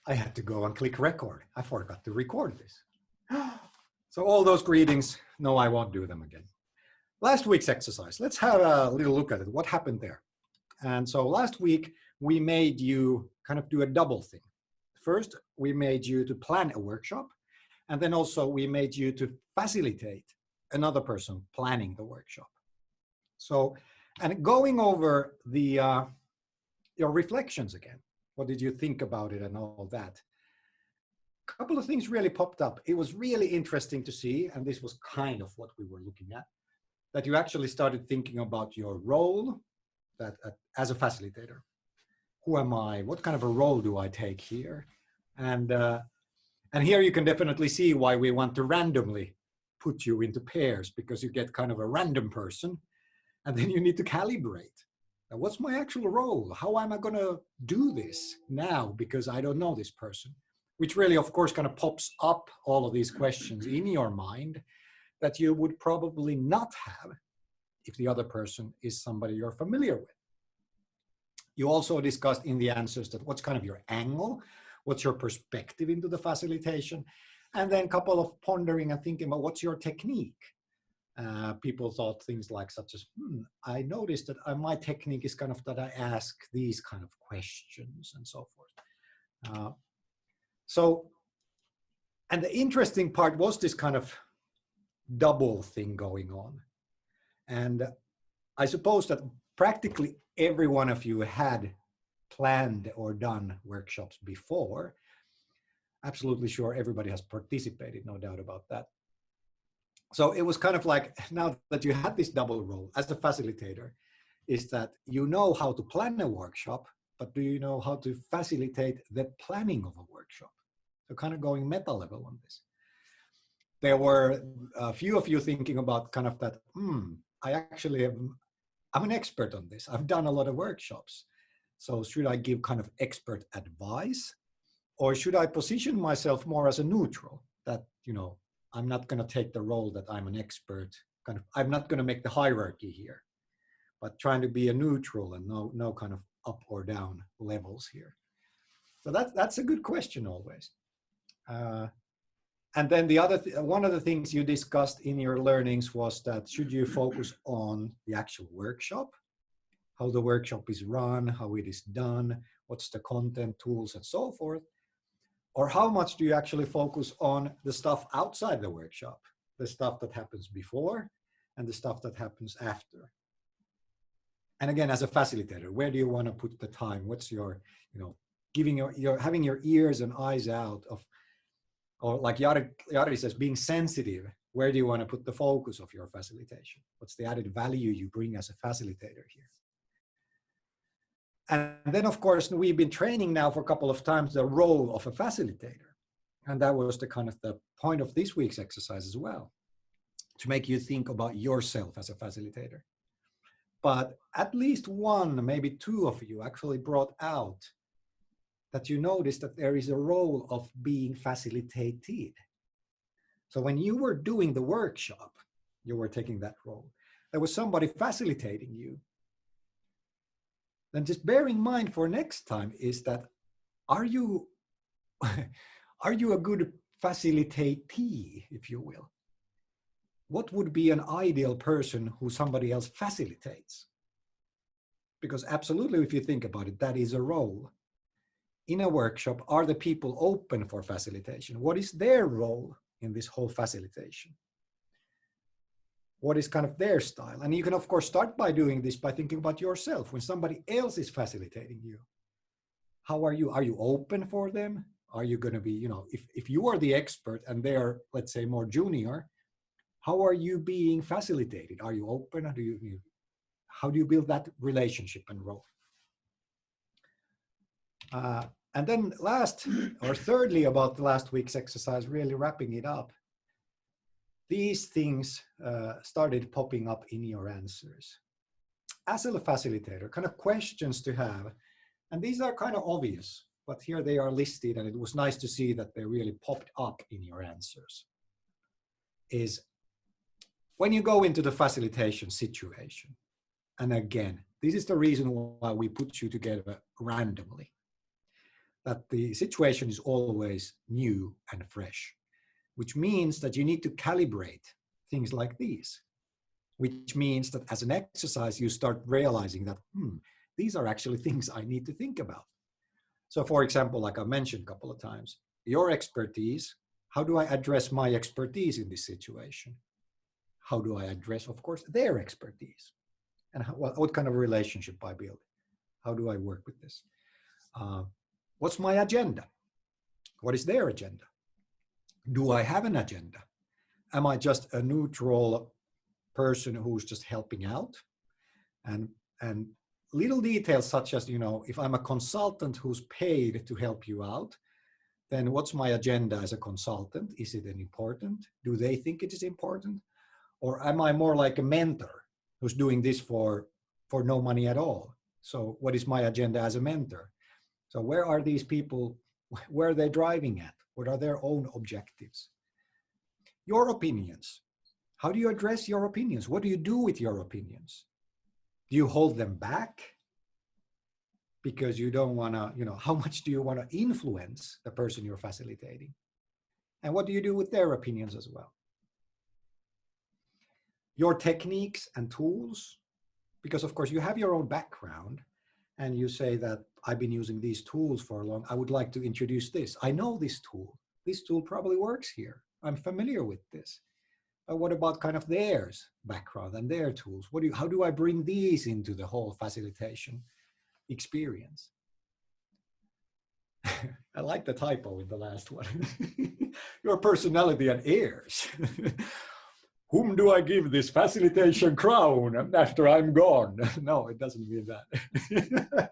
I had to go and click record. I forgot to record this. So all those greetings, no, I won't do them again. Last week's exercise, let's have a little look at it. What happened there? And so last week, we made you kind of do a double thing. First, we made you to plan a workshop. And then also we made you to facilitate another person planning the workshop. So, and going over the your reflections again. What did you think about it and all that? A couple of things really popped up. It was really interesting to see, and this was kind of what we were looking at, that you actually started thinking about your role that as a facilitator. Who am I? What kind of a role do I take here? And here you can definitely see why we want to randomly put you into pairs, because you get kind of a random person, and then you need to calibrate. Now, what's my actual role? How am I going to do this now? Because I don't know this person, which really, of course, kind of pops up all of these questions in your mind that you would probably not have if the other person is somebody you're familiar with. You also discussed in the answers that what's kind of your angle, what's your perspective into the facilitation, and then a couple of pondering and thinking about what's your technique. People thought things like such as, I noticed that my technique is kind of that I ask these kind of questions and so forth. And the interesting part was this kind of double thing going on. And I suppose that practically every one of you had planned or done workshops before. Absolutely sure everybody has participated, no doubt about that. So it was kind of like, now that you had this double role as a facilitator, is that you know how to plan a workshop, but do you know how to facilitate the planning of a workshop? So kind of going meta level on this. There were a few of you thinking about kind of that, I'm an expert on this. I've done a lot of workshops. So should I give kind of expert advice, or should I position myself more as a neutral, that, I'm not going to take the role that I'm an expert, I'm not going to make the hierarchy here, but trying to be a neutral and no kind of up or down levels here. So that's a good question always. And then one of the things you discussed in your learnings was that should you focus on the actual workshop, how the workshop is run, how it is done, what's the content, tools, and so forth, or how much do you actually focus on the stuff outside the workshop, the stuff that happens before and the stuff that happens after. And again, as a facilitator, where do you want to put the time? What's your, having your ears and eyes out of, or like Jari says, being sensitive, where do you want to put the focus of your facilitation? What's the added value you bring as a facilitator here? And then, of course, we've been training now for a couple of times the role of a facilitator. And that was the kind of the point of this week's exercise as well, to make you think about yourself as a facilitator. But at least one, maybe two of you actually brought out that you noticed that there is a role of being facilitated. So when you were doing the workshop, you were taking that role. There was somebody facilitating you. Then just bear in mind for next time is that, are you a good facilitatee, if you will? What would be an ideal person who somebody else facilitates? Because absolutely, if you think about it, that is a role. In a workshop, are the people open for facilitation? What is their role in this whole facilitation? What is kind of their style? And you can, of course, start by doing this by thinking about yourself. When somebody else is facilitating you, how are you? Are you open for them? Are you going to be, if you are the expert and they're, let's say, more junior, how are you being facilitated? Are you open? Or how do you build that relationship and role? And then thirdly, about the last week's exercise, really wrapping it up, these things started popping up in your answers. As a facilitator, kind of questions to have, and these are kind of obvious, but here they are listed, and it was nice to see that they really popped up in your answers, is when you go into the facilitation situation, and again, this is the reason why we put you together randomly. that the situation is always new and fresh, which means that you need to calibrate things like these, which means that as an exercise, you start realizing that, these are actually things I need to think about. So for example, like I mentioned a couple of times, your expertise, how do I address my expertise in this situation? How do I address, of course, their expertise? And what kind of relationship I build? How do I work with this? What's my agenda? What is their agenda? Do I have an agenda? Am I just a neutral person who's just helping out? And little details such as, if I'm a consultant who's paid to help you out, then what's my agenda as a consultant? Is it important? Do they think it is important? Or am I more like a mentor who's doing this for no money at all? So what is my agenda as a mentor? So where are these people, where are they driving at? What are their own objectives? Your opinions. How do you address your opinions? What do you do with your opinions? Do you hold them back? Because you don't want to, how much do you want to influence the person you're facilitating? And what do you do with their opinions as well? Your techniques and tools, because of course you have your own background and you say that I've been using these tools for a long, I would like to introduce this. I know this tool. This tool probably works here. I'm familiar with this. But what about kind of theirs background and their tools? How do I bring these into the whole facilitation experience? I like the typo in the last one. Your personality and airs. Whom do I give this facilitation crown after I'm gone? No, it doesn't mean that.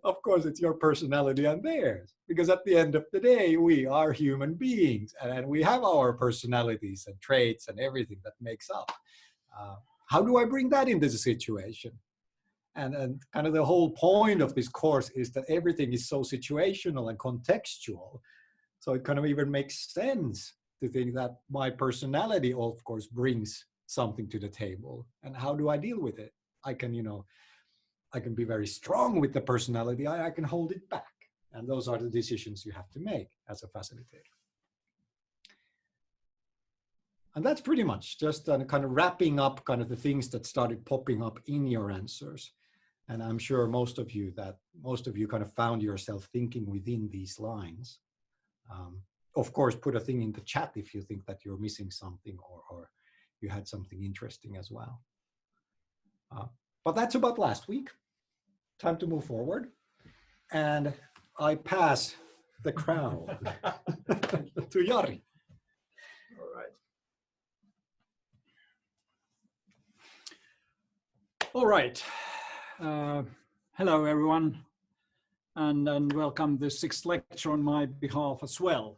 Of course, it's your personality and theirs, because at the end of the day, we are human beings and we have our personalities and traits and everything that makes up. How do I bring that into the situation? And kind of the whole point of this course is that everything is so situational and contextual. So it kind of even makes sense to think that my personality, of course, brings something to the table. And how do I deal with it? I can, I can be very strong with the personality. I can hold it back. And those are the decisions you have to make as a facilitator. And that's pretty much just kind of wrapping up kind of the things that started popping up in your answers. And I'm sure most of you kind of found yourself thinking within these lines. Of course, put a thing in the chat if you think that you're missing something or you had something interesting as well. But that's about last week. Time to move forward. And I pass the crown to Jari. All right. All right. Hello, everyone, and welcome to the 6th lecture on my behalf as well.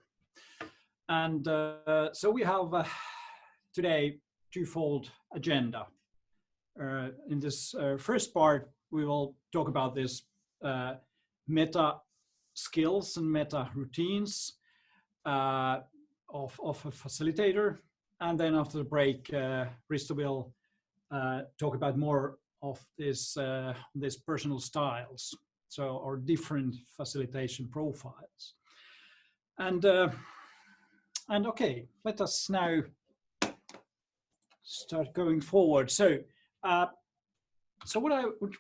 And so we have today twofold agenda. In this first part, we will talk about this meta skills and meta routines of a facilitator. And then after the break, Risto will talk about more of this personal styles, so our different facilitation profiles. And okay, let us now start going forward. So what I would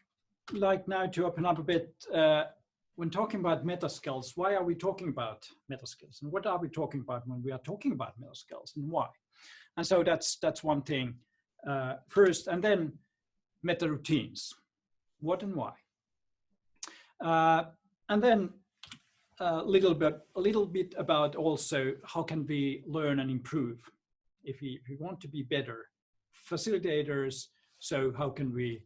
like now to open up a bit when talking about meta skills. Why are we talking about meta skills, and what are we talking about when we are talking about meta skills, and why? And so that's one thing first, and then meta routines, what and why, and then a little bit about also how can we learn and improve if we want to be better facilitators. So how can we,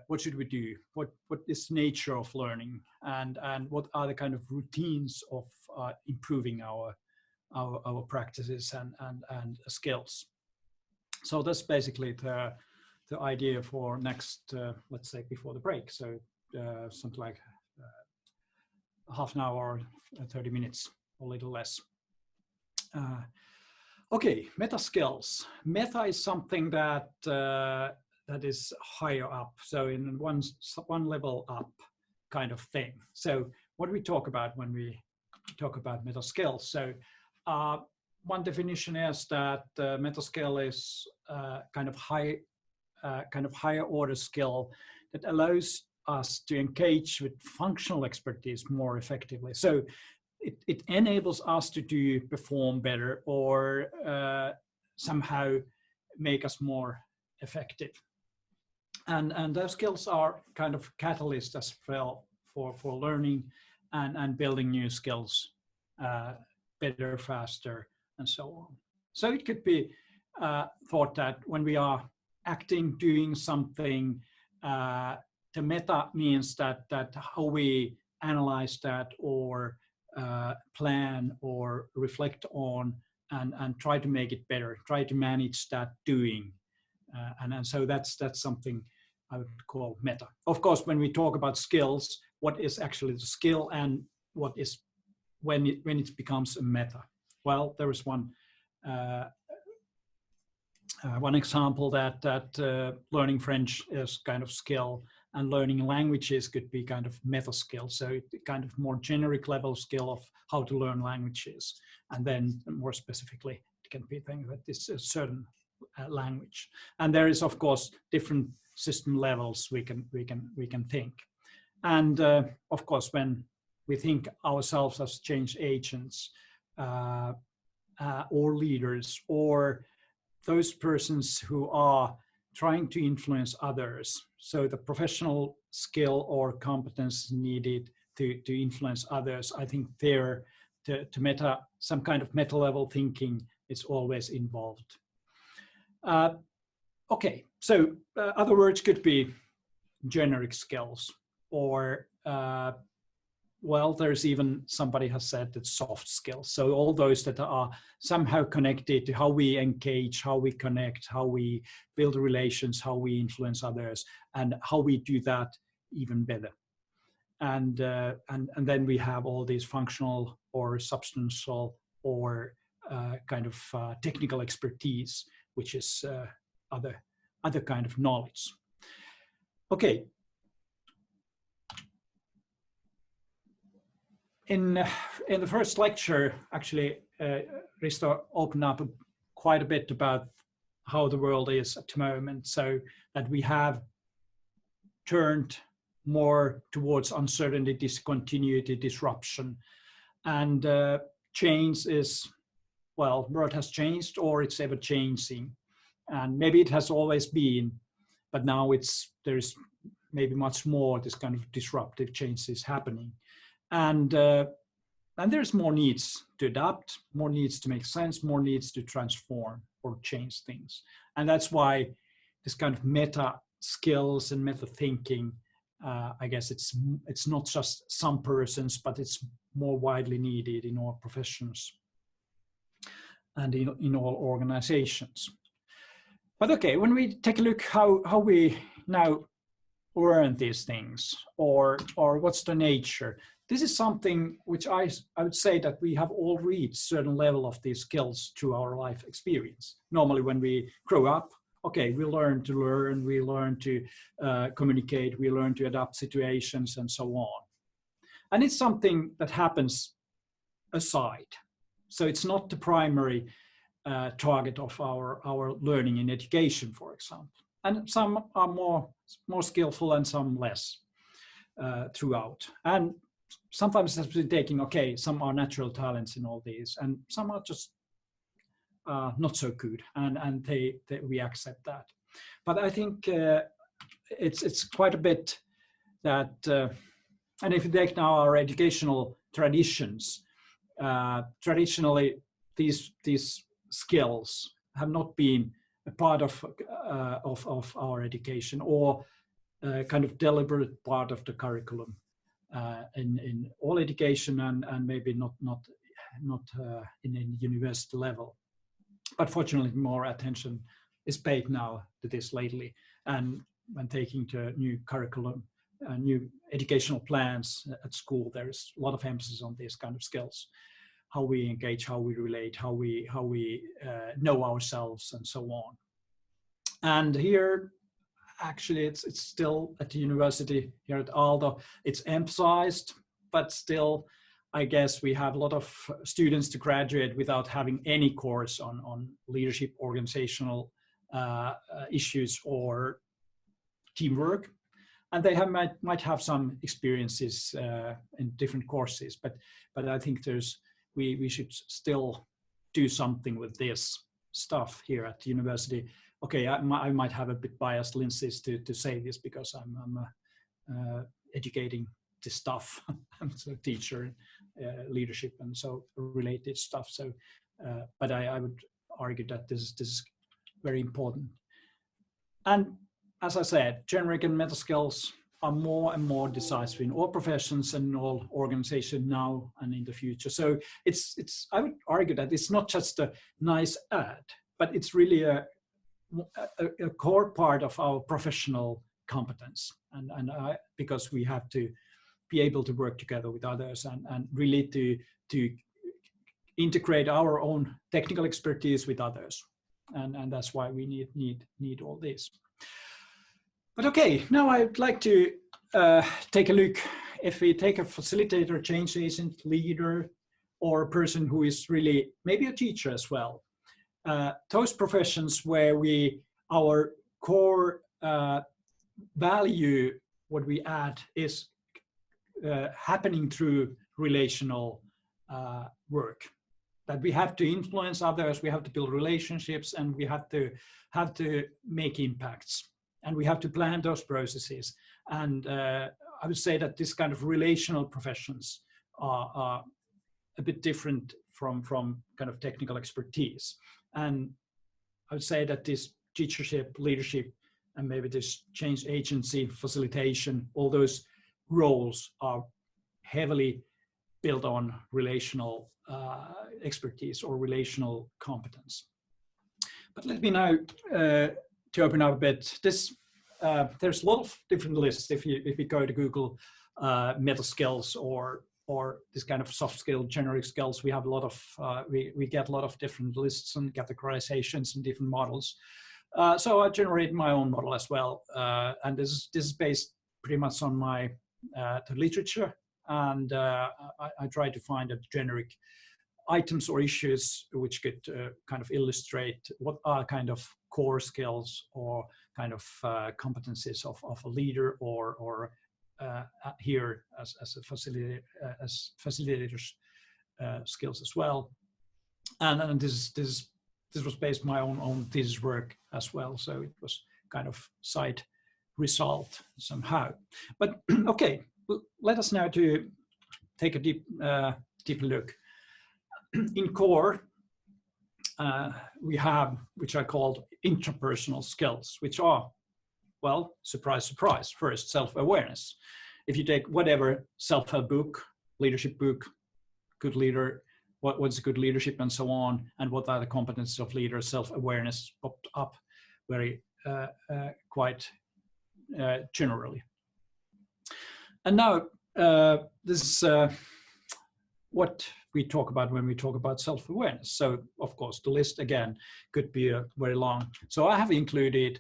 what should we do? What is the nature of learning, and what are the kind of routines of improving our practices and skills? So that's basically the idea for next, let's say before the break. So something like half an hour, 30 minutes, or a little less. Okay, meta skills. Meta is something that that is higher up, so in one level up kind of thing. So what do we talk about when we talk about meta skills? So one definition is that meta skill is kind of higher order skill that allows us to engage with functional expertise more effectively. So it enables us to perform better or somehow make us more effective. And those skills are kind of catalysts as well for learning and building new skills better, faster, and so on. So it could be thought that when we are acting, doing something, the meta means that how we analyze that or plan or reflect on and try to make it better, try to manage that doing. And so that's something I would call meta. Of course, when we talk about skills, what is actually the skill and what is when it becomes a meta? Well, there is one example that learning French is kind of skill, and learning languages could be kind of meta skill. So kind of more generic level skill of how to learn languages, and then more specifically, it can be things that it's a certain language. And there is, of course, different system levels we can think. And of course, when we think ourselves as change agents or leaders or those persons who are trying to influence others, so the professional skill or competence needed to influence others, I think there some kind of meta level thinking is always involved. Okay, so other words could be generic skills, or well, there's even somebody has said that soft skills. So all those that are somehow connected to how we engage, how we connect, how we build relations, how we influence others, and how we do that even better. And then we have all these functional or substantial or kind of technical expertise, which is other kind of knowledge. Okay. In the first lecture, actually, Risto opened up quite a bit about how the world is at the moment, so that we have turned more towards uncertainty, discontinuity, disruption, and change is, well, the world has changed or it's ever changing, and maybe it has always been, but now there's maybe much more this kind of disruptive changes happening. And there's more needs to adapt, more needs to make sense, more needs to transform or change things. And that's why this kind of meta skills and meta thinking, I guess it's not just some persons, but it's more widely needed in all professions and in all organizations. But okay, when we take a look how we now learn these things, or what's the nature, this is something which I would say that we have all reached certain level of these skills through our life experience. Normally when we grow up, okay, we learn to learn, we learn to communicate, we learn to adapt situations and so on. And it's something that happens aside. So it's not the primary target of our learning in education, for example. And some are more skillful and some less throughout. And sometimes it's been taking, okay, some are natural talents in all these, and some are just not so good, and we accept that. But I think it's quite a bit that, and if you take now our educational traditions, traditionally these skills have not been a part of our education or kind of deliberate part of the curriculum in all education, and maybe not in a university level. But fortunately, more attention is paid now to this lately, and when taking to new curriculum, new educational plans at school, there's a lot of emphasis on these kind of skills: how we engage, how we relate, how we know ourselves, and so on. And here, actually, it's still at the university here at Aalto. It's emphasized, but still, I guess we have a lot of students to graduate without having any course on leadership, organizational issues or teamwork. And they might have some experiences in different courses, but I think we should still do something with this stuff here at the university. Okay, I might have a bit biased lenses to say this because I'm educating this stuff. I'm a teacher, leadership, and so related stuff. So, but I would argue that this is very important. And as I said, generic and meta skills are more and more decisive in all professions and in all organizations now and in the future. So I would argue that it's not just a nice ad, but it's really a core part of our professional competence. And because we have to be able to work together with others and really to integrate our own technical expertise with others. And that's why we need all this. But okay, now I'd like to take a look. If we take a facilitator, change agent, leader, or a person who is really maybe a teacher as well, those professions where our core value, what we add, is happening through relational work. That we have to influence others, we have to build relationships, and we have to make impacts. And we have to plan those processes. And I would say that this kind of relational professions are a bit different from kind of technical expertise. And I would say that this teachership, leadership, and maybe this change agency, facilitation, all those roles are heavily built on relational expertise or relational competence. But let me now to open up a bit. There's a lot of different lists. If you go to Google meta skills or this kind of soft skill, generic skills, we have a lot of we get a lot of different lists and categorizations and different models. So I generate my own model as well, and this is based pretty much on my the literature, and I try to find a generic items or issues which could kind of illustrate what are kind of core skills or kind of competencies of a leader or here as facilitators skills as well. And this was based on my own thesis work as well, so it was kind of side result somehow. But okay, let us now to take a deep look. In core, we have, which I called intrapersonal skills, which are, well, surprise, surprise. First, self-awareness. If you take whatever self-help book, leadership book, good leader, what's good leadership and so on, and what are the competencies of leaders, self-awareness popped up very quite generally. And now this is what we talk about when we talk about self-awareness. So of course, the list again could be very long. So I have included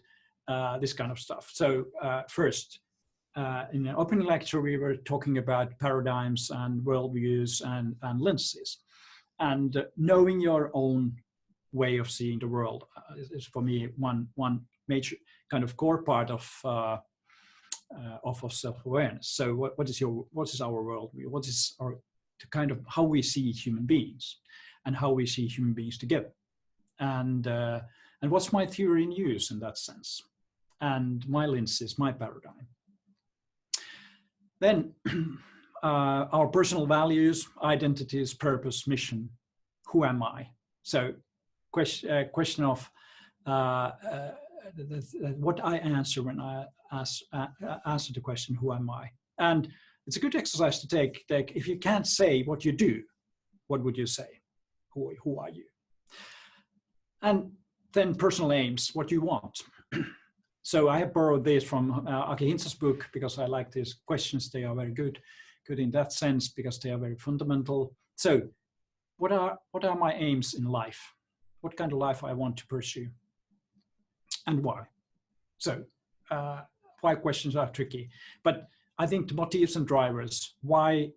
this kind of stuff. So first, in the opening lecture, we were talking about paradigms and worldviews and lenses. And knowing your own way of seeing the world is for me one major kind of core part of self-awareness. So what is our worldview? What is our kind of how we see human beings and how we see human beings together, and what's my theory in use in that sense, and my lenses, my paradigm. Then our personal values, identities, purpose, mission. Who am I? So question of what I answer when I answer the question, who am I? And it's a good exercise to take. If you can't say what you do, what would you say? Who are you? And then personal aims, what you want. So I have borrowed this from Aki Hintsa's book because I like these questions. They are very good in that sense because they are very fundamental. So what are my aims in life? What kind of life I want to pursue and why? So why questions are tricky, but I think the motives and drivers, why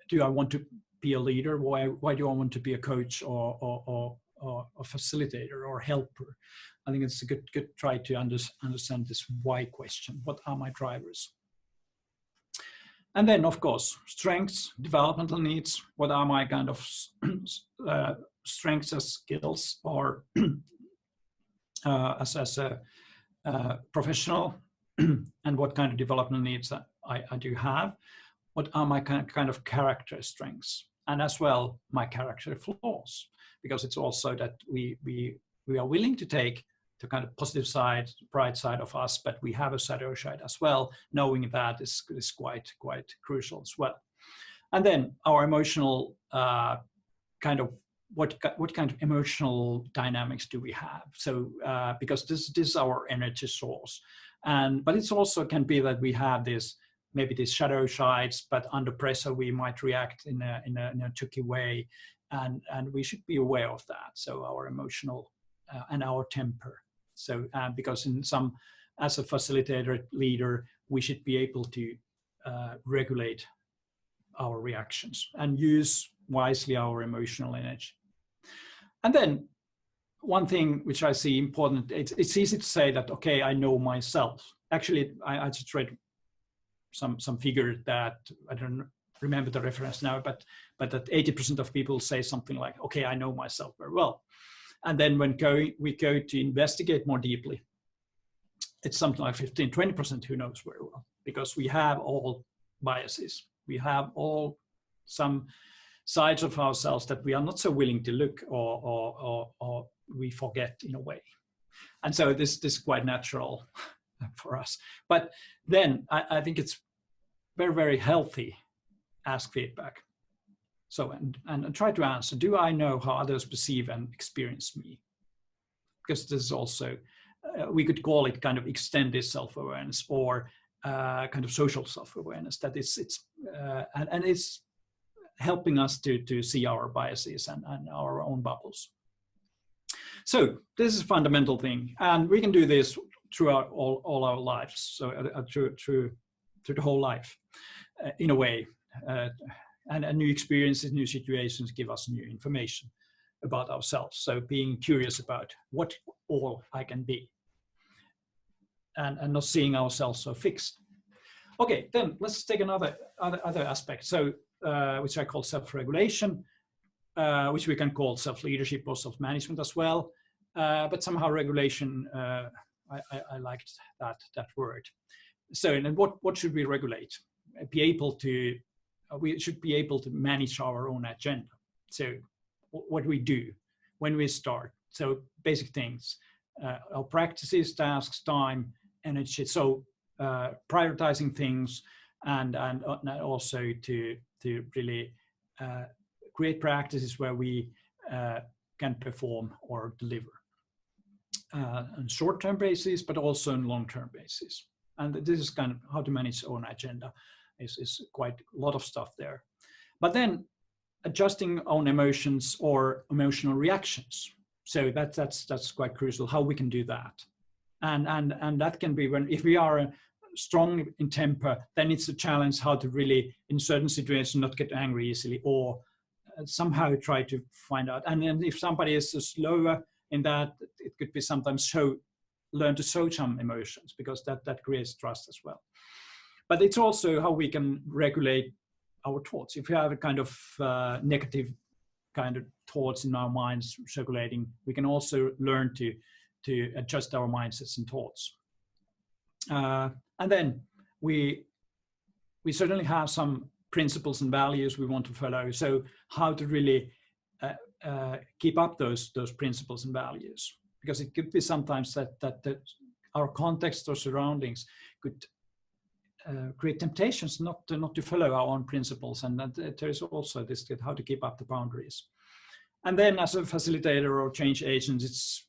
do I want to be a leader? Why do I want to be a coach or a facilitator or helper? I think it's a good try to understand this why question. What are my drivers? And then, of course, strengths, developmental needs. What are my kind of strengths as skills or as a professional, and what kind of developmental needs that I do have? What are my kind of character strengths, and as well my character flaws, because it's also that we are willing to take the kind of positive side, bright side of us, but we have a shadow side as well. Knowing that is quite crucial as well. And then our emotional kind of what kind of emotional dynamics do we have? So because this is our energy source, but it's also can be that we have this maybe these shadow sides, but under pressure we might react in a tricky way, and we should be aware of that. So our emotional and our temper. So because as a facilitator leader, we should be able to regulate our reactions and use wisely our emotional energy. And then one thing which I see important, it's easy to say that, okay, I know myself. Actually, I just read some figure that I don't remember the reference now, but that 80% of people say something like, okay, I know myself very well. And then when we go to investigate more deeply, it's something like 15-20% who knows very well, because we have all biases. We have all some sides of ourselves that we are not so willing to look or we forget in a way. And so this is quite natural for us. But then I think it's very, very healthy. Ask feedback. So, and try to answer, do I know how others perceive and experience me? Because this is also, we could call it kind of extended self-awareness or kind of social self-awareness, that and it's helping us to see our biases and our own bubbles. So this is a fundamental thing, and we can do this throughout all our lives, so through the whole life, in a way. And new experiences, new situations give us new information about ourselves. So being curious about what all I can be, and not seeing ourselves so fixed. Okay, then let's take other aspect. So which I call self-regulation, which we can call self-leadership or self-management as well. But somehow regulation, I liked that word. So, and what should we regulate? We should be able to manage our own agenda. So what we do when we start. So basic things, our practices, tasks, time, energy. So prioritizing things and also to really create practices where we can perform or deliver on short-term basis, but also on long-term basis. And this is kind of how to manage own agenda. Is quite a lot of stuff there. But then adjusting own emotions or emotional reactions. So that's quite crucial, how we can do that. And that can be if we are strong in temper, then it's a challenge how to really, in certain situations, not get angry easily, or somehow try to find out. And then if somebody is slower in that, it could be sometimes learn to show some emotions, because that creates trust as well. But it's also how we can regulate our thoughts. If we have a kind of negative kind of thoughts in our minds circulating, we can also learn to adjust our mindsets and thoughts. And then we certainly have some principles and values we want to follow. So how to really keep up those principles and values, because it could be sometimes that our context or surroundings could create temptations not to follow our own principles, and that there is also this how to keep up the boundaries. And then as a facilitator or change agent, it's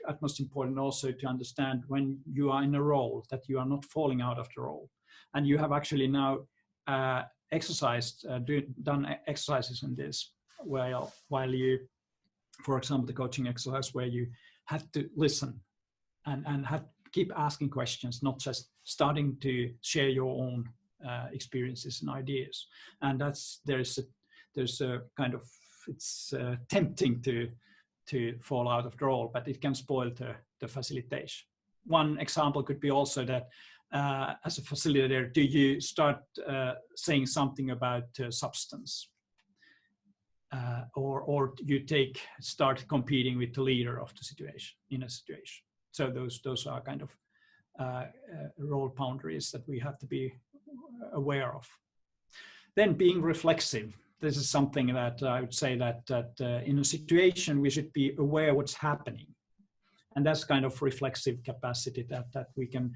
utmost important also to understand when you are in a role that you are not falling out of the role, and you have actually now done exercises in this while you, for example, the coaching exercise where you have to listen and keep asking questions, not just starting to share your own experiences and ideas. And there's a kind of, it's tempting to fall out of the role, but it can spoil the facilitation. One example could be also that as a facilitator, do you start saying something about substance? Or you start competing with the leader of the situation in a situation. So those are kind of role boundaries that we have to be aware of. Then being reflexive. This is something that I would say that in a situation we should be aware what's happening, and that's kind of reflexive capacity that we can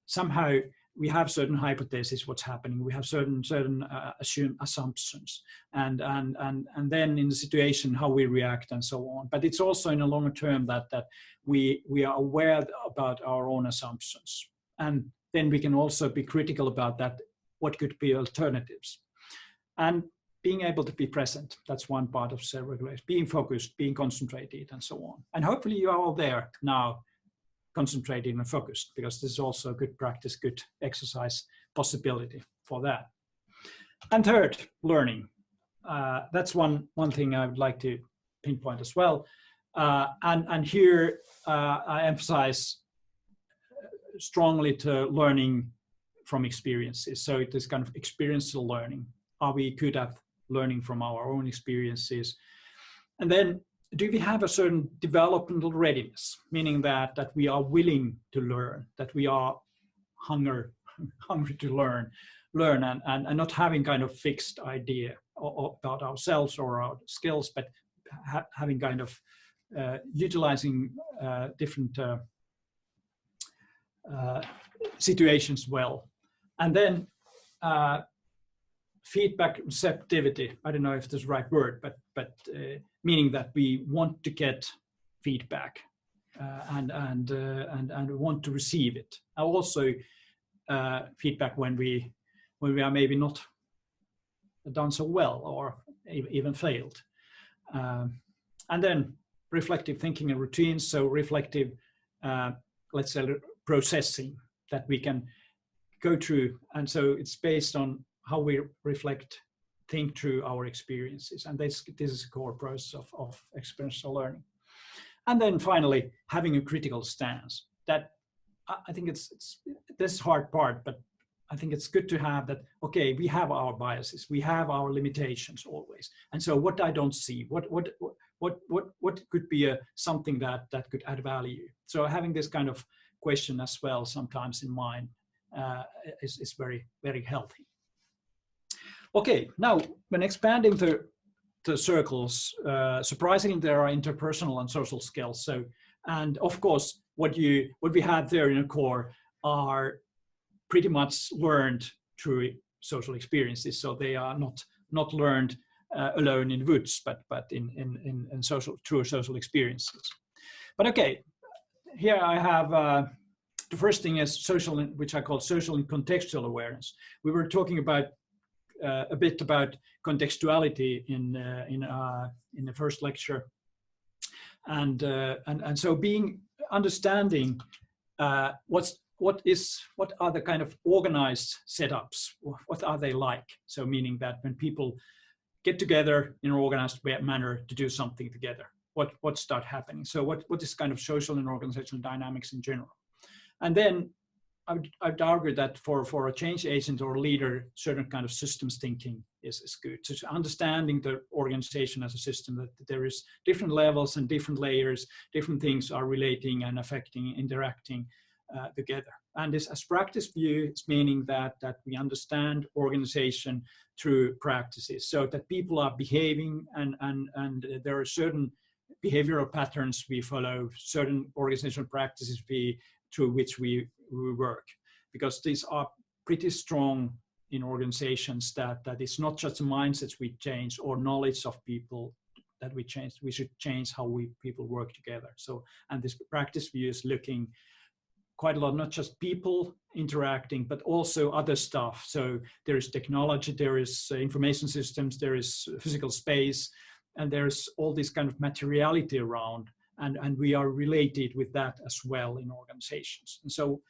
somehow. We have certain hypotheses what's happening. We have certain assumptions, and then in the situation how we react and so on. But it's also in a longer term that we are aware about our own assumptions, and then we can also be critical about that. What could be alternatives, and being able to be present. That's one part of self-regulation. Being focused, being concentrated, and so on. And hopefully you are all there now, concentrated and focused, because this is also a good practice, good exercise possibility for that. And third, learning. That's one thing I would like to pinpoint as well. And here I emphasize strongly to learning from experiences. So it is kind of experiential learning. Are we good at learning from our own experiences? And then, do we have a certain developmental readiness, meaning that we are willing to learn, that we are hungry to learn and not having kind of fixed idea about ourselves or our skills, but having kind of utilizing different situations well. And then feedback receptivity. I don't know if this is the right word, but meaning that we want to get feedback and want to receive it. Also feedback when we are maybe not done so well or even failed. And then reflective thinking and routines. So reflective, let's say, processing that we can go through. And so it's based on how we reflect, think through our experiences. And this is a core process of experiential learning. And then finally, having a critical stance. That I think it's this hard part, but I think it's good to have that, okay, we have our biases, we have our limitations always. And so what I don't see, what could be something that could add value. So having this kind of question as well sometimes in mind is very, very healthy. Okay, now when expanding the circles, surprisingly there are interpersonal and social skills. So, and of course, what we have there in the core are pretty much learned through social experiences. So they are not learned alone in woods, but in through social experiences. But okay, here I have the first thing is social, which I call social and contextual awareness. We were talking about a bit about contextuality in the first lecture, and so understanding what are the kind of organized setups, what are they like? So meaning that when people get together in an organized manner to do something together, what start happening? So what is kind of social and organizational dynamics in general? And then I'd argue that for a change agent or leader, certain kind of systems thinking is good. So understanding the organization as a system, that there is different levels and different layers, different things are relating and affecting, interacting together. And this as practice view, it's meaning that we understand organization through practices, so that people are behaving and there are certain behavioral patterns we follow, certain organizational practices through which we work, because these are pretty strong in organizations that it's not just the mindsets we change or knowledge of people that we change. We should change how people work together. So, and this practice view is looking quite a lot, not just people interacting, but also other stuff. So there is technology, there is information systems, there is physical space, and there's all this kind of materiality around, and we are related with that as well in organizations. And so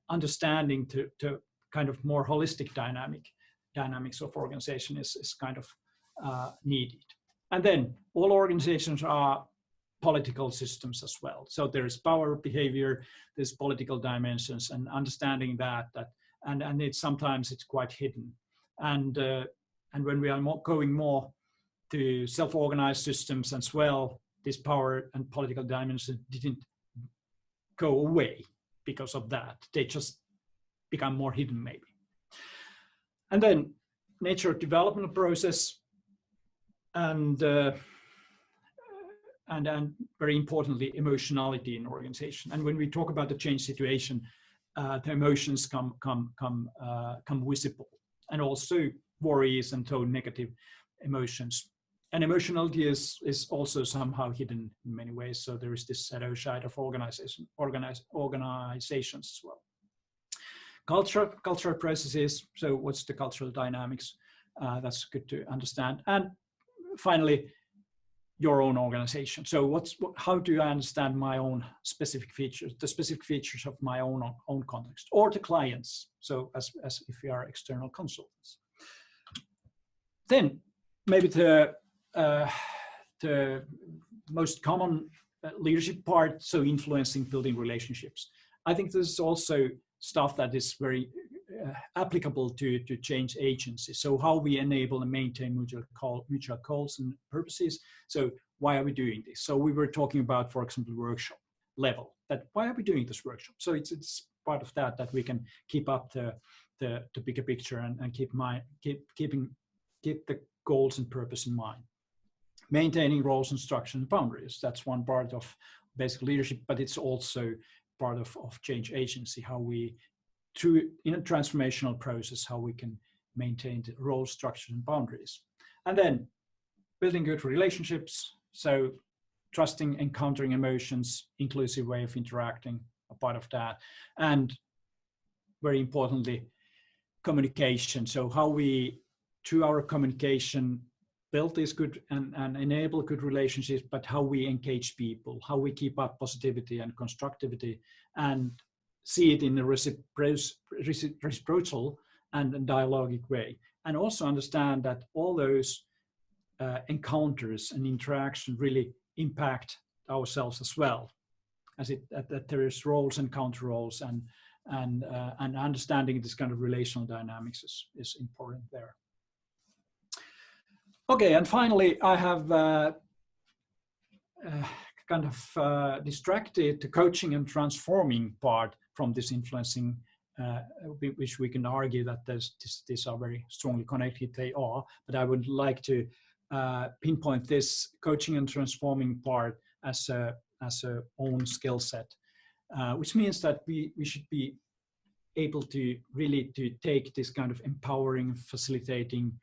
understanding to kind of more holistic dynamics of organization is kind of needed. And then all organizations are political systems as well. So there's power behavior, there's political dimensions, and understanding that and sometimes it's quite hidden. And when we are going more to self-organized systems as well, this power and political dimension didn't go away because of that. They just become more hidden maybe. And then nature of development process and very importantly, emotionality in organization. And when we talk about the change situation, the emotions come visible, and also worries and negative emotions. And emotionality is also somehow hidden in many ways. So there is this shadow side of organizations as well. Cultural processes. So what's the cultural dynamics? That's good to understand. And finally, your own organization. So how do I understand my own specific features, the specific features of my own context, or the clients? So as if we are external consultants. Then maybe the most common leadership part, so influencing, building relationships. I think this is also stuff that is very applicable to change agency. So how we enable and maintain mutual goals and purposes. So why are we doing this? So we were talking about, for example, workshop level. That why are we doing this workshop? So it's part of that we can keep up the bigger picture and keep the goals and purpose in mind. Maintaining roles and structure and boundaries. That's one part of basic leadership, but it's also part of change agency, how we, in a transformational process, how we can maintain the role structure and boundaries. And then building good relationships. So trusting, encountering emotions, inclusive way of interacting, a part of that. And very importantly, communication. So how we, through our communication, build these good and enable good relationships, but how we engage people, how we keep up positivity and constructivity and see it in a reciprocal and dialogic way. And also understand that all those encounters and interaction really impact ourselves as well, as that there is roles and counter roles, and understanding this kind of relational dynamics is important there. Okay, and finally, I have distracted the coaching and transforming part from this influencing, which we can argue that these are very strongly connected. They are, but I would like to pinpoint this coaching and transforming part as a own skill set, which means that we should be able to really take this kind of empowering, facilitating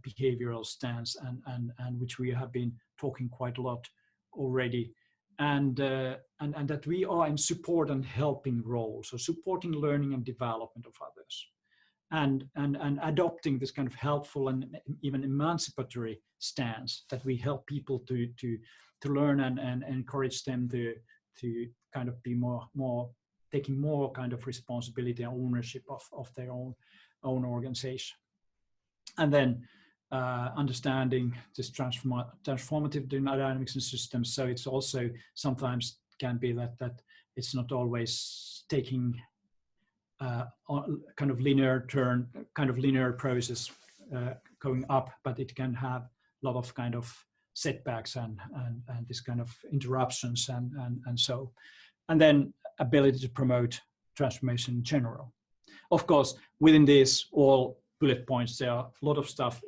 behavioral stance and which we have been talking quite a lot already, and that we are in support and helping role, so supporting learning and development of others, and adopting this kind of helpful and even emancipatory stance that we help people to learn and encourage them to kind of be more taking more kind of responsibility and ownership of their own organization. And then understanding this transformative dynamics and systems. So it's also sometimes can be that it's not always taking kind of linear process going up, but it can have a lot of kind of setbacks and this kind of interruptions and so. And then ability to promote transformation in general. Of course, within this all bullet points, there are a lot of stuff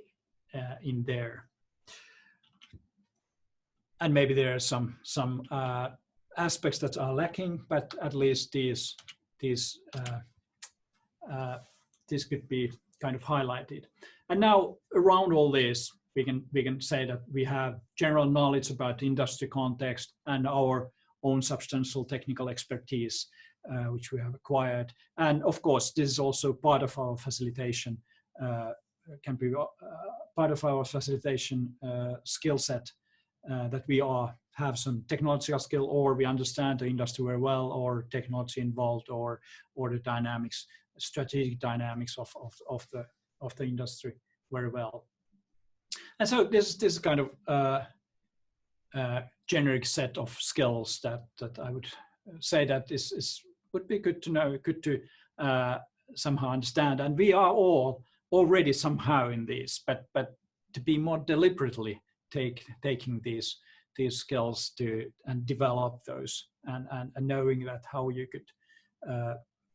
in there, and maybe there are some aspects that are lacking, but at least these could be kind of highlighted. And now around all this, we can say that we have general knowledge about the industry context and our own substantial technical expertise, which we have acquired. And of course, this is also part of our facilitation, can be part of our facilitation skill set, that we have some technological skill, or we understand the industry very well, or technology involved, or the dynamics, strategic dynamics of the industry very well. And so this kind of generic set of skills that I would say that would be good to know, good to somehow understand. And we are all already somehow in this, but to be more deliberately taking these skills and develop those, and knowing that how you could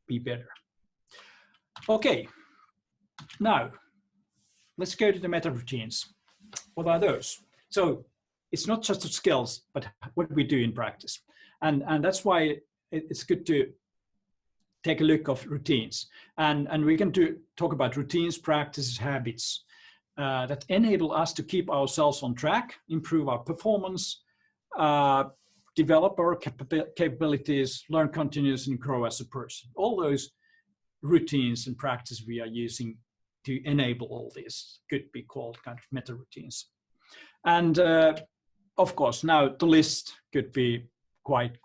be better. Okay, now let's go to the meta routines. What are those? So it's not just the skills, but what we do in practice, and that's why it's good to take a look of routines, and we can talk about routines, practices, habits that enable us to keep ourselves on track, improve our performance, develop our capabilities, learn continuously, and grow as a person. All those routines and practices we are using to enable all this could be called kind of meta routines. And of course, now the list could be quite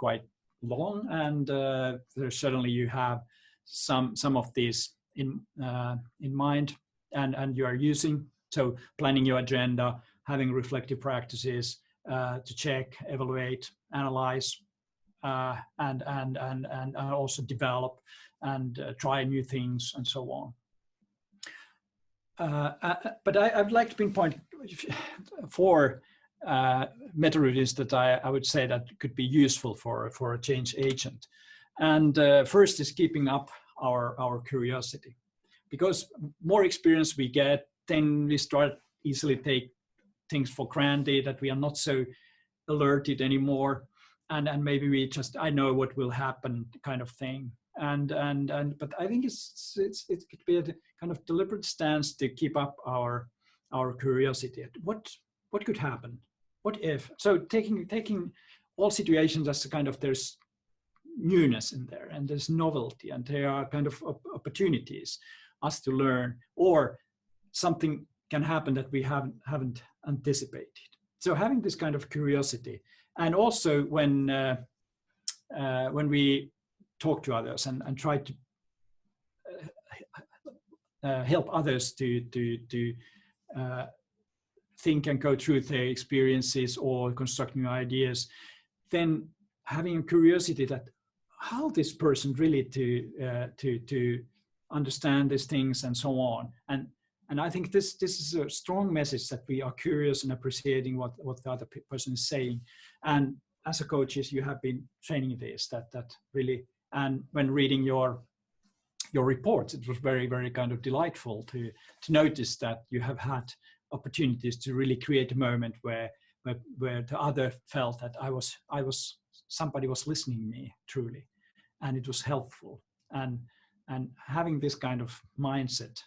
long, and there certainly you have some of these in mind and you are using. So planning your agenda, having reflective practices to check, evaluate, analyze, and also develop and try new things and so on. But I'd like to pinpoint 4 meta routines that I would say that could be useful for a change agent. And first is keeping up our curiosity, because more experience we get, then we start easily take things for granted, that we are not so alerted anymore, and maybe we just, I know what will happen kind of thing. But I think it could be a kind of deliberate stance to keep up our curiosity. What could happen? What if? So taking all situations as a kind of, there's newness in there, and there's novelty, and there are kind of opportunities us to learn, or something can happen that we haven't anticipated. So having this kind of curiosity, and also when we talk to others and try to help others to think and go through their experiences or construct new ideas, then having a curiosity that how this person really to understand these things and so on. And I think this is a strong message, that we are curious and appreciating what the other person is saying. And as a coaches, you have been training this, that really, and when reading your reports, it was very, very kind of delightful to notice that you have had opportunities to really create a moment where the other felt that somebody was listening to me truly, and it was helpful. And having this kind of mindset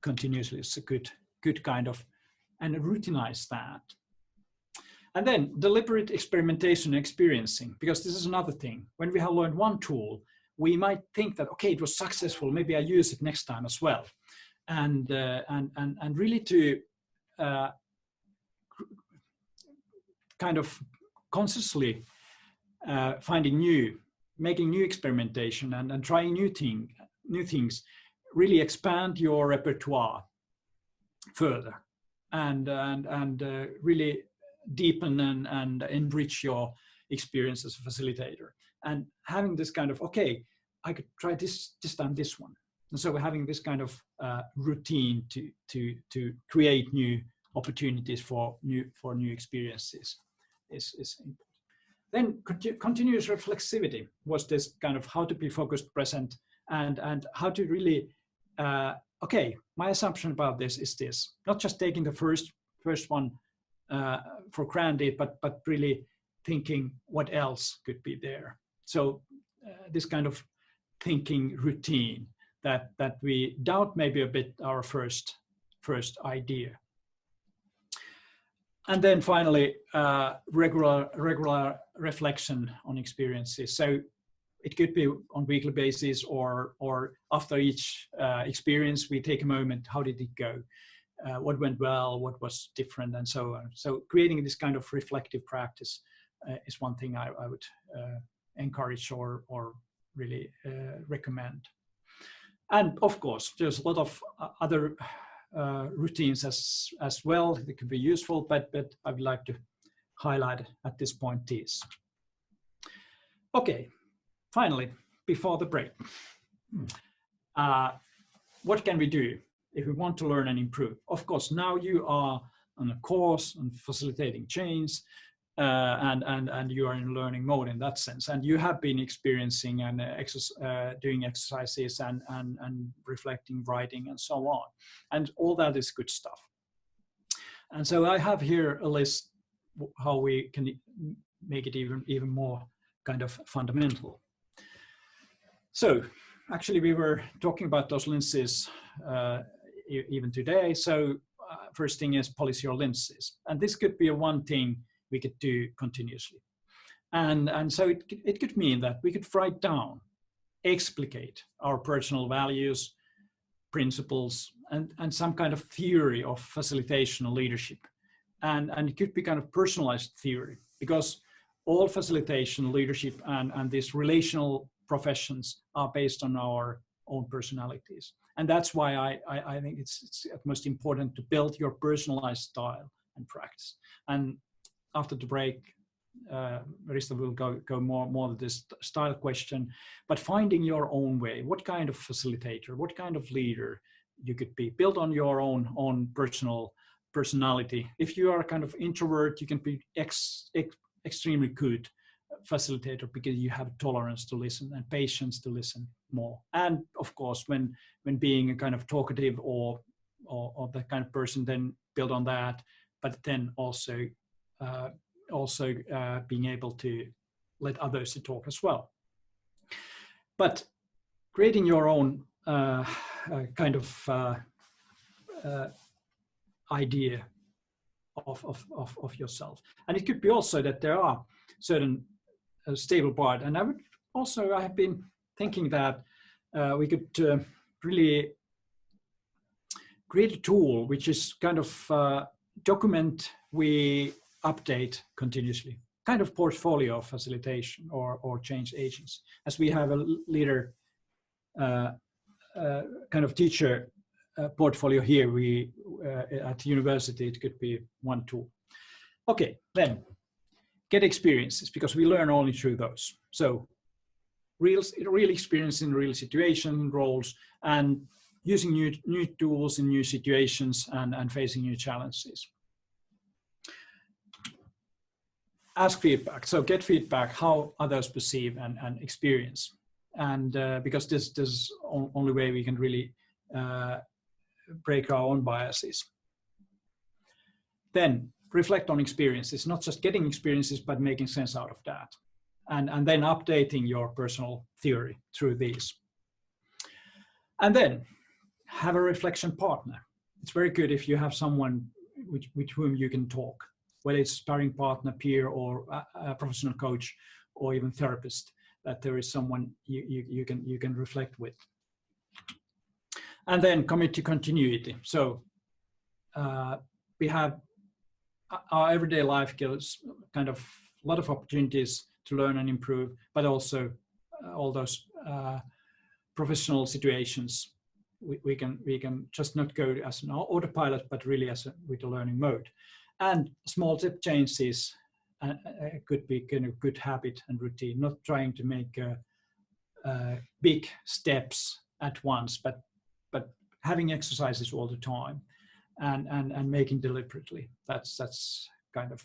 continuously is a good kind of, and routinize that. And then deliberate experimentation and experiencing, because this is another thing. When we have learned one tool, we might think that, okay, it was successful, maybe I use it next time as well. And really to kind of consciously making new experimentation and trying new things, really expand your repertoire further, and really deepen and enrich your experience as a facilitator. And having this kind of, okay, I could try this time, this one. And so we're having this kind of routine to create new opportunities for new experiences is important. Then continuous reflexivity was this kind of how to be focused, present, and how to really, okay, my assumption about this is this, not just taking the first one for granted, but really thinking what else could be there. So this kind of thinking routine that we doubt maybe a bit our first idea. And then finally, regular reflection on experiences. So it could be on weekly basis, or after each experience, we take a moment, how did it go? what went well, what was different, and so on. So creating this kind of reflective practice is one thing I would encourage or really recommend. And of course, there's a lot of other routines as well that could be useful, but I would like to highlight at this point these. Okay, finally, before the break, what can we do if we want to learn and improve? Of course, now you are on a course on facilitating change, and you are in learning mode in that sense, and you have been experiencing and doing exercises and reflecting, writing, and so on, and all that is good stuff. And so I have here a list how we can make it even more kind of fundamental. So actually we were talking about those lenses even today. So first thing is polish your lenses, and this could be one thing we could do continuously. And so it could mean that we could write down, explicate our personal values, principles, and some kind of theory of facilitation and leadership. And it could be kind of personalized theory, because all facilitation, leadership, and these relational professions are based on our own personalities. And that's why I think it's most important to build your personalized style and practice. And after the break, Risto will go more to this style question, but finding your own way. What kind of facilitator, what kind of leader you could be, build on your own personality. If you are a kind of introvert, you can be extremely good facilitator because you have tolerance to listen and patience to listen more. And of course, when being a kind of talkative or that kind of person, then build on that, but then also being able to let others to talk as well. But creating your own kind of idea of yourself. And it could be also that there are certain stable part. And I have been thinking that we could really create a tool which is kind of document we update continuously, kind of portfolio of facilitation or change agents. As we have a leader kind of teacher portfolio here, we at the university, it could be one tool. Okay, then get experiences, because we learn only through those. So real experience in real situation, roles, and using new tools in new situations and facing new challenges. Ask feedback. So get feedback how others perceive and experience. And because this is the only way we can really break our own biases. Then reflect on experiences, not just getting experiences, but making sense out of that. And then updating your personal theory through these. And then have a reflection partner. It's very good if you have someone with whom you can talk, whether it's sparring partner, peer, or a professional coach, or even therapist, that there is someone you can reflect with. And then commit to continuity. So we have our everyday life gives kind of a lot of opportunities to learn and improve, but also all those professional situations we can just not go as an autopilot, but really with a learning mode. And small tip changes could be kind of good habit and routine, not trying to make big steps at once, but having exercises all the time and making deliberately. That's kind of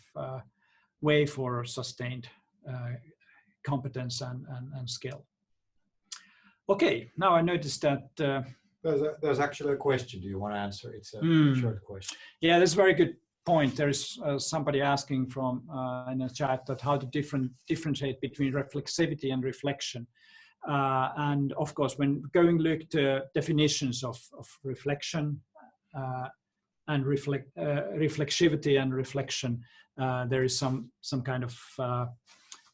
way for sustained competence and skill. Okay, now I noticed that there's actually a question. Do you want to answer? It's a short question. Yeah, that's a very good point. There's somebody asking from in the chat that how to differentiate between reflexivity and reflection. And of course, when look to definitions of reflection and reflexivity and reflection, there is some kind of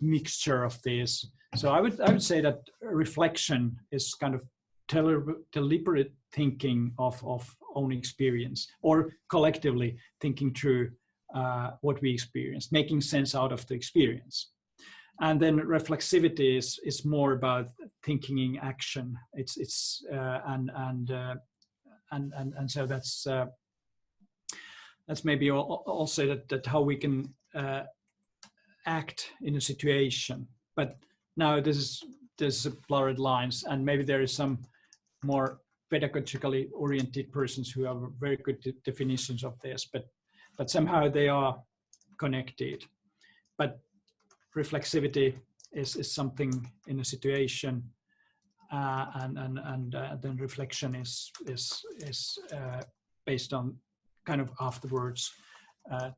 mixture of these. So I would say that reflection is kind of deliberate thinking of own experience, or collectively thinking through what we experience, making sense out of the experience. And then reflexivity is more about thinking in action. And so that's maybe also that how we can act in a situation. But now there's blurred lines, and maybe there is some more pedagogically oriented persons who have very good definitions of this, but somehow they are connected. But reflexivity is something in a situation, and then reflection is based on kind of afterwards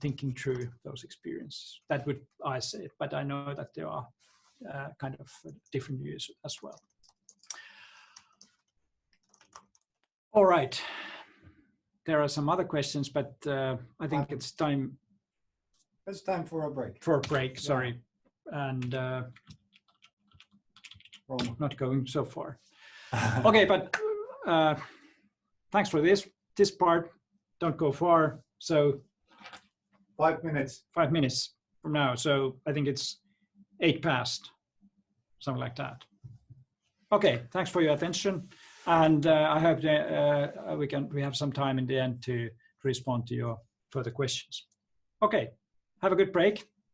thinking through those experiences. That would I say, but I know that there are kind of different views as well. All right, there are some other questions, but I think it's time. It's time for a break. For a break, sorry, and not going so far. Okay, but thanks for this part. Don't go far. So 5 minutes. 5 minutes from now. So I think it's 8 past, something like that. Okay, thanks for your attention, and I hope that we have some time in the end to respond to your further questions. Okay, have a good break.